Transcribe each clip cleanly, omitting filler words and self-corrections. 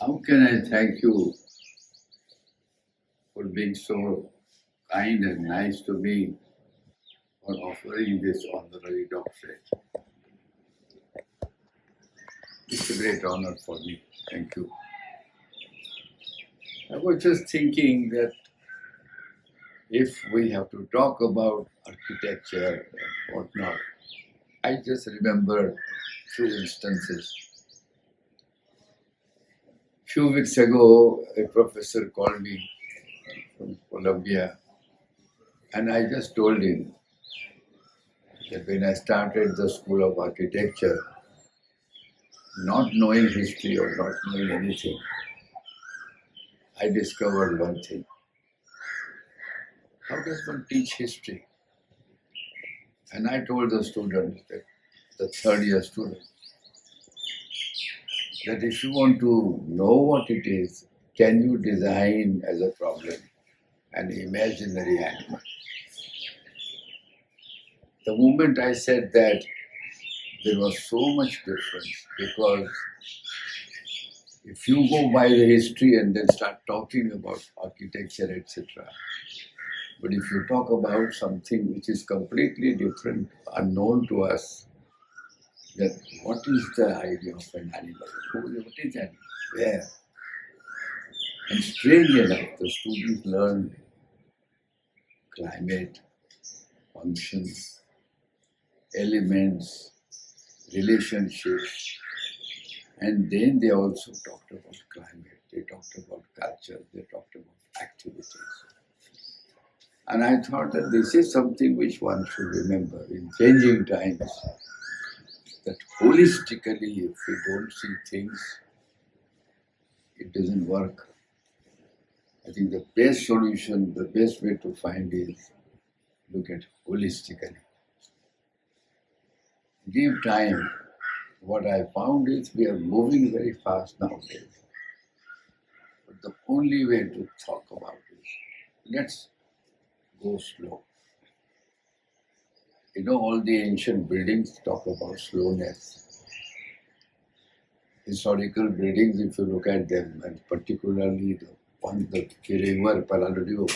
How can I thank you for being so kind and nice to me for offering this honorary doctorate? It's a great honor for me. Thank you. I was just thinking that if we have to talk about architecture and whatnot, I just remember few instances. Few weeks ago, a professor called me from Columbia, and I just told him that when I started the School of Architecture, not knowing history or not knowing anything, I discovered one thing. How does one teach history? And I told the students, that the third year students, that if you want to know what it is, can you design as a problem an imaginary animal? The moment I said that, there was so much difference, because if you go by the history and then start talking about architecture, etc., but if you talk about something which is completely different, unknown to us, that what is the idea of an animal? What is that? Where? And strangely enough, the students learn climate, functions, elements, relationships, and then they also talked about climate, they talked about culture, they talked about activities. And I thought that this is something which one should remember in changing times, that holistically, if we don't see things, it doesn't work. I think the best solution, the best way to find is look at holistically. Give time. What I found is we are moving very fast nowadays. But the only way to talk about is let's go slow. You know, all the ancient buildings talk about slowness. Historical buildings, if you look at them, and particularly the one, the river Paraladio.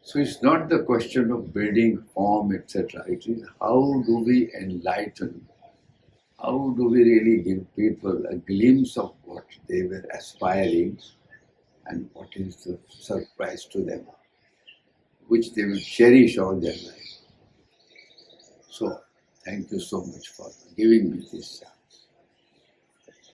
So it's not the question of building form, etc. It is how do we enlighten, how do we really give people a glimpse of what they were aspiring and what is the surprise to them, which they will cherish all their life. So, thank you so much for giving me this chance.